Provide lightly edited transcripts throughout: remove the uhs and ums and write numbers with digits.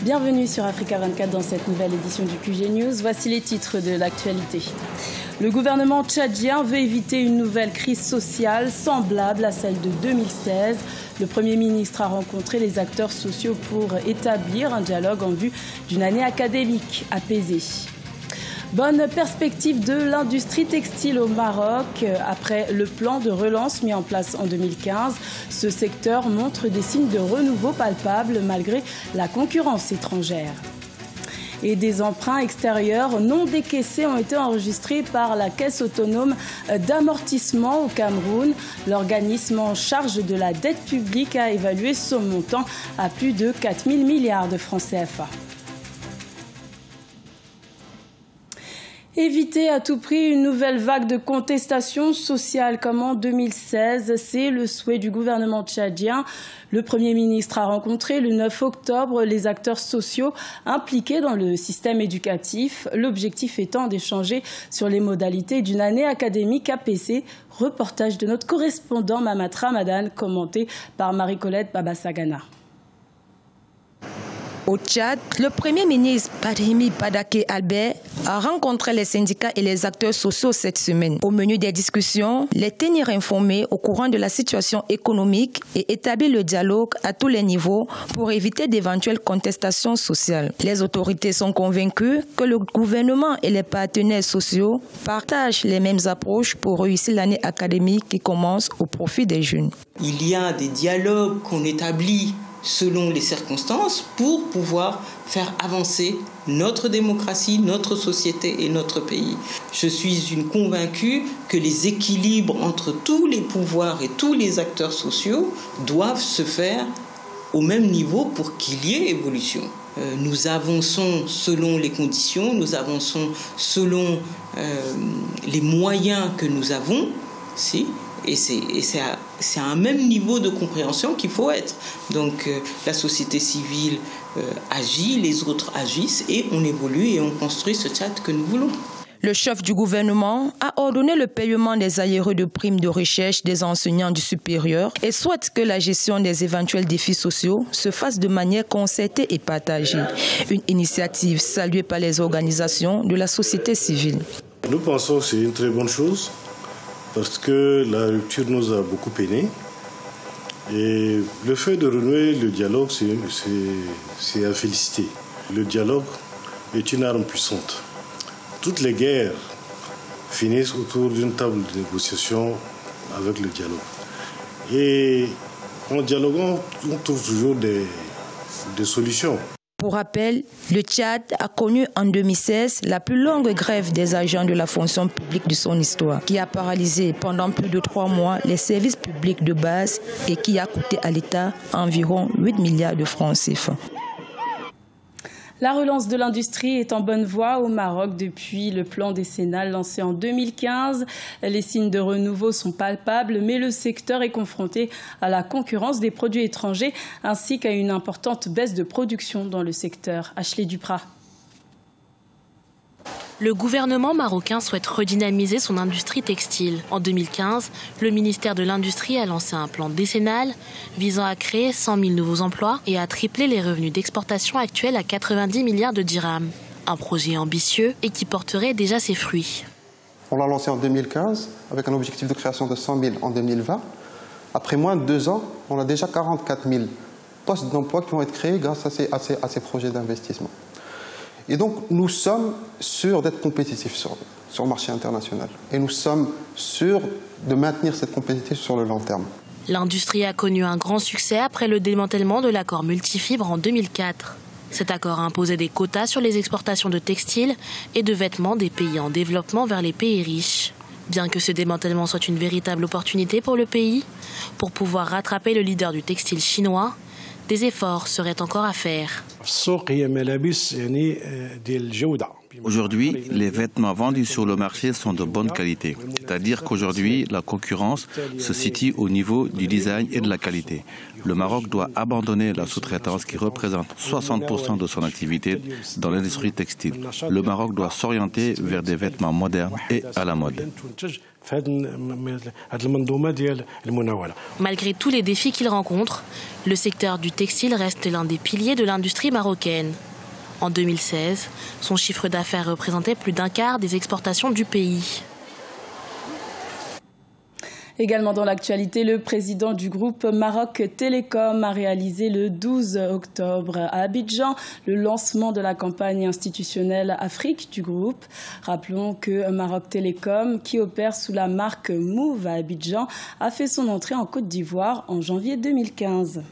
Bienvenue sur Africa 24 dans cette nouvelle édition du QG News. Voici les titres de l'actualité. Le gouvernement tchadien veut éviter une nouvelle crise sociale semblable à celle de 2016. Le Premier ministre a rencontré les acteurs sociaux pour établir un dialogue en vue d'une année académique apaisée. Bonne perspective de l'industrie textile au Maroc. Après le plan de relance mis en place en 2015, ce secteur montre des signes de renouveau palpables malgré la concurrence étrangère. Et des emprunts extérieurs non décaissés ont été enregistrés par la Caisse autonome d'amortissement au Cameroun. L'organisme en charge de la dette publique a évalué son montant à plus de 4 000 milliards de francs CFA. Éviter à tout prix une nouvelle vague de contestation sociale comme en 2016, c'est le souhait du gouvernement tchadien. Le Premier ministre a rencontré le 9 octobre les acteurs sociaux impliqués dans le système éducatif, l'objectif étant d'échanger sur les modalités d'une année académique apaisée. Reportage de notre correspondant Mamat Ramadan, commenté par Marie-Colette Babasagana. Au Tchad, le Premier ministre Badhimi Badake Albert a rencontré les syndicats et les acteurs sociaux cette semaine. Au menu des discussions, les tenir informés au courant de la situation économique et établir le dialogue à tous les niveaux pour éviter d'éventuelles contestations sociales. Les autorités sont convaincues que le gouvernement et les partenaires sociaux partagent les mêmes approches pour réussir l'année académique qui commence au profit des jeunes. Il y a des dialogues qu'on établit selon les circonstances pour pouvoir faire avancer notre démocratie, notre société et notre pays. Je suis une convaincue que les équilibres entre tous les pouvoirs et tous les acteurs sociaux doivent se faire au même niveau pour qu'il y ait évolution. Nous avançons selon les conditions, nous avançons selon les moyens que nous avons, et c'est à un même niveau de compréhension qu'il faut être. Donc la société civile agit, les autres agissent et on évolue et on construit ce Tchad que nous voulons. Le chef du gouvernement a ordonné le paiement des arriérés de primes de recherche des enseignants du supérieur et souhaite que la gestion des éventuels défis sociaux se fasse de manière concertée et partagée. Une initiative saluée par les organisations de la société civile. Nous pensons que c'est une très bonne chose, parce que la rupture nous a beaucoup peiné. Et le fait de renouer le dialogue, c'est à féliciter. Le dialogue est une arme puissante. Toutes les guerres finissent autour d'une table de négociation avec le dialogue. Et en dialoguant, on trouve toujours des solutions. Pour rappel, le Tchad a connu en 2016 la plus longue grève des agents de la fonction publique de son histoire, qui a paralysé pendant plus de 3 mois les services publics de base et qui a coûté à l'État environ 8 milliards de francs CFA. La relance de l'industrie est en bonne voie au Maroc depuis le plan décennal lancé en 2015. Les signes de renouveau sont palpables, mais le secteur est confronté à la concurrence des produits étrangers ainsi qu'à une importante baisse de production dans le secteur. Ashley Duprat. Le gouvernement marocain souhaite redynamiser son industrie textile. En 2015, le ministère de l'Industrie a lancé un plan décennal visant à créer 100 000 nouveaux emplois et à tripler les revenus d'exportation actuels à 90 milliards de dirhams. Un projet ambitieux et qui porterait déjà ses fruits. On l'a lancé en 2015 avec un objectif de création de 100 000 en 2020. Après moins de 2 ans, on a déjà 44 000 postes d'emploi qui vont être créés grâce à ces projets d'investissement. Et donc, nous sommes sûrs d'être compétitifs sur le marché international. Et nous sommes sûrs de maintenir cette compétitivité sur le long terme. L'industrie a connu un grand succès après le démantèlement de l'accord multifibre en 2004. Cet accord imposait des quotas sur les exportations de textiles et de vêtements des pays en développement vers les pays riches. Bien que ce démantèlement soit une véritable opportunité pour le pays, pour pouvoir rattraper le leader du textile chinois, des efforts seraient encore à faire. في السوق هي ملابس يعني ديال الجودة Aujourd'hui, les vêtements vendus sur le marché sont de bonne qualité. C'est-à-dire qu'aujourd'hui, la concurrence se situe au niveau du design et de la qualité. Le Maroc doit abandonner la sous-traitance qui représente 60% de son activité dans l'industrie textile. Le Maroc doit s'orienter vers des vêtements modernes et à la mode. Malgré tous les défis qu'il rencontre, le secteur du textile reste l'un des piliers de l'industrie marocaine. En 2016, son chiffre d'affaires représentait plus d'un quart des exportations du pays. Également dans l'actualité, le président du groupe Maroc Télécom a réalisé le 12 octobre à Abidjan le lancement de la campagne institutionnelle Afrique du groupe. Rappelons que Maroc Télécom, qui opère sous la marque Move à Abidjan, a fait son entrée en Côte d'Ivoire en janvier 2015.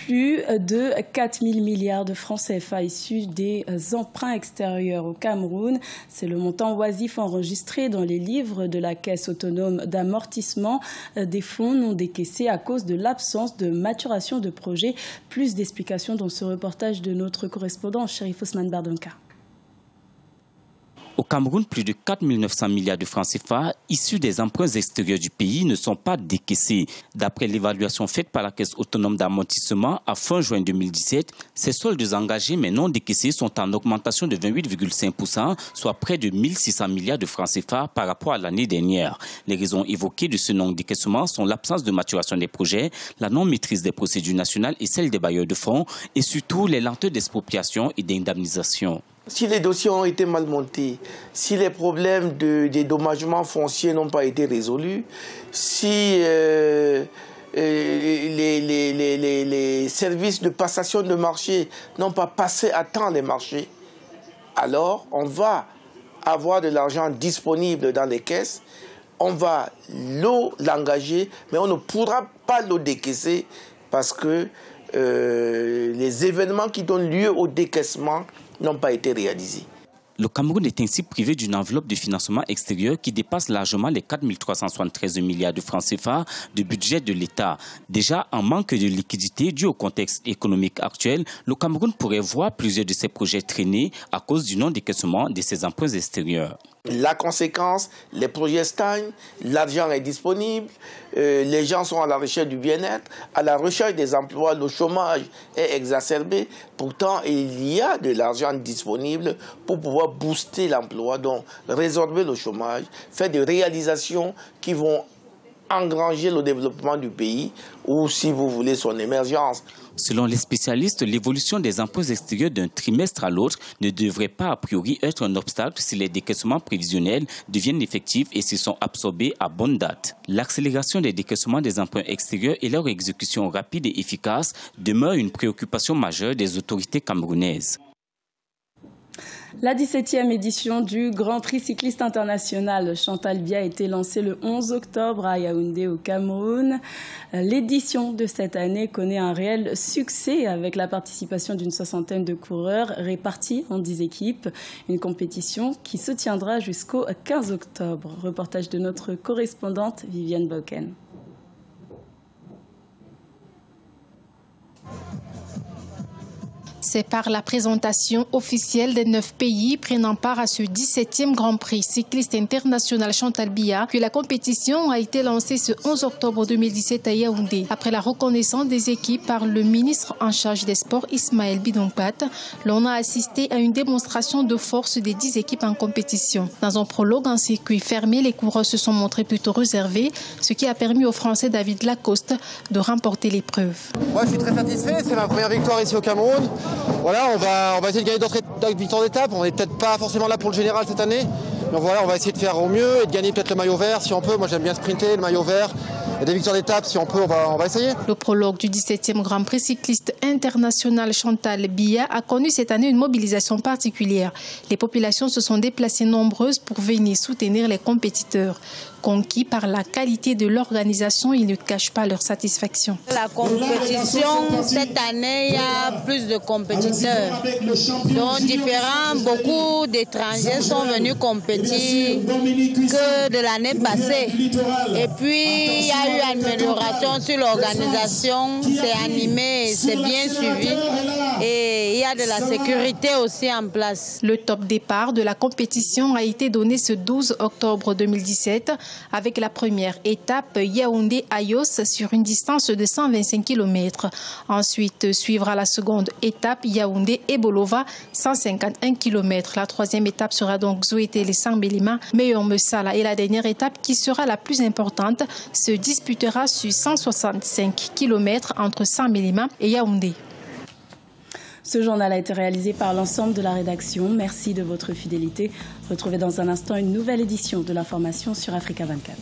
Plus de 4 000 milliards de francs CFA issus des emprunts extérieurs au Cameroun. C'est le montant oisif enregistré dans les livres de la Caisse autonome d'amortissement des fonds non décaissés à cause de l'absence de maturation de projets. Plus d'explications dans ce reportage de notre correspondant Chérif Ousmane Bardonka. Au Cameroun, plus de 4 900 milliards de francs CFA issus des emprunts extérieurs du pays ne sont pas décaissés. D'après l'évaluation faite par la Caisse autonome d'amortissement à fin juin 2017, ces soldes engagés mais non décaissés sont en augmentation de 28,5%, soit près de 1 600 milliards de francs CFA par rapport à l'année dernière. Les raisons évoquées de ce non-décaissement sont l'absence de maturation des projets, la non-maîtrise des procédures nationales et celle des bailleurs de fonds, et surtout les lenteurs d'expropriation et d'indemnisation. Si les dossiers ont été mal montés, si les problèmes de dédommagement foncier n'ont pas été résolus, si les services de passation de marché n'ont pas passé à temps les marchés, alors on va avoir de l'argent disponible dans les caisses, on va l'engager, mais on ne pourra pas le décaisser parce que les événements qui donnent lieu au décaissement n'ont pas été réalisés. Le Cameroun est ainsi privé d'une enveloppe de financement extérieur qui dépasse largement les 4 373 milliards de francs CFA de budget de l'État. Déjà en manque de liquidité dû au contexte économique actuel, le Cameroun pourrait voir plusieurs de ses projets traîner à cause du non-décaissement de ses emprunts extérieurs. La conséquence, les projets stagnent, l'argent est disponible, les gens sont à la recherche du bien-être, à la recherche des emplois, le chômage est exacerbé. Pourtant, il y a de l'argent disponible pour pouvoir booster l'emploi, donc résorber le chômage, faire des réalisations qui vont engranger le développement du pays ou, si vous voulez, son émergence. Selon les spécialistes, l'évolution des emprunts extérieurs d'un trimestre à l'autre ne devrait pas a priori être un obstacle si les décaissements prévisionnels deviennent effectifs et s'ils sont absorbés à bonne date. L'accélération des décaissements des emprunts extérieurs et leur exécution rapide et efficace demeure une préoccupation majeure des autorités camerounaises. La 17e édition du Grand Prix cycliste international Chantal Biya a été lancée le 11 octobre à Yaoundé au Cameroun. L'édition de cette année connaît un réel succès avec la participation d'une soixantaine de coureurs répartis en 10 équipes. Une compétition qui se tiendra jusqu'au 15 octobre. Reportage de notre correspondante Viviane Bauken. C'est par la présentation officielle des 9 pays prenant part à ce 17e Grand Prix cycliste international Chantal Biya que la compétition a été lancée ce 11 octobre 2017 à Yaoundé. Après la reconnaissance des équipes par le ministre en charge des sports Ismaël Bidongpat, l'on a assisté à une démonstration de force des 10 équipes en compétition. Dans un prologue en circuit fermé, les coureurs se sont montrés plutôt réservés, ce qui a permis au Français David Lacoste de remporter l'épreuve. Moi, je suis très satisfait. C'est ma première victoire ici au Cameroun. Voilà, on va essayer de gagner d'autres victoires d'étape. On n'est peut-être pas forcément là pour le général cette année. Donc voilà, on va essayer de faire au mieux et de gagner peut-être le maillot vert si on peut. Moi, j'aime bien sprinter, le maillot vert. Et des victoires d'étape, si on peut, on va essayer. Le prologue du 17e Grand Prix cycliste international Chantal Biya a connu cette année une mobilisation particulière. Les populations se sont déplacées nombreuses pour venir soutenir les compétiteurs. Conquis par la qualité de l'organisation, ils ne cachent pas leur satisfaction. La compétition, cette année, il y a plus de compétiteurs. Donc différents, beaucoup d'étrangers sont venus compétir que de l'année passée. Et puis, il y a eu amélioration sur l'organisation, c'est animé, c'est bien suivi. Et il y a de la sécurité aussi en place. Le top départ de la compétition a été donné ce 12 octobre 2017 avec la première étape Yaoundé-Ayos sur une distance de 125 km. Ensuite suivra la seconde étape Yaoundé-Ebolova, 151 km. La troisième étape sera donc Zouété-les-Sambélima, Meillon-Messala. Et la dernière étape, qui sera la plus importante, se disputera sur 165 km entre Sambélima et Yaoundé. Ce journal a été réalisé par l'ensemble de la rédaction. Merci de votre fidélité. Retrouvez dans un instant une nouvelle édition de l'information sur Africa 24.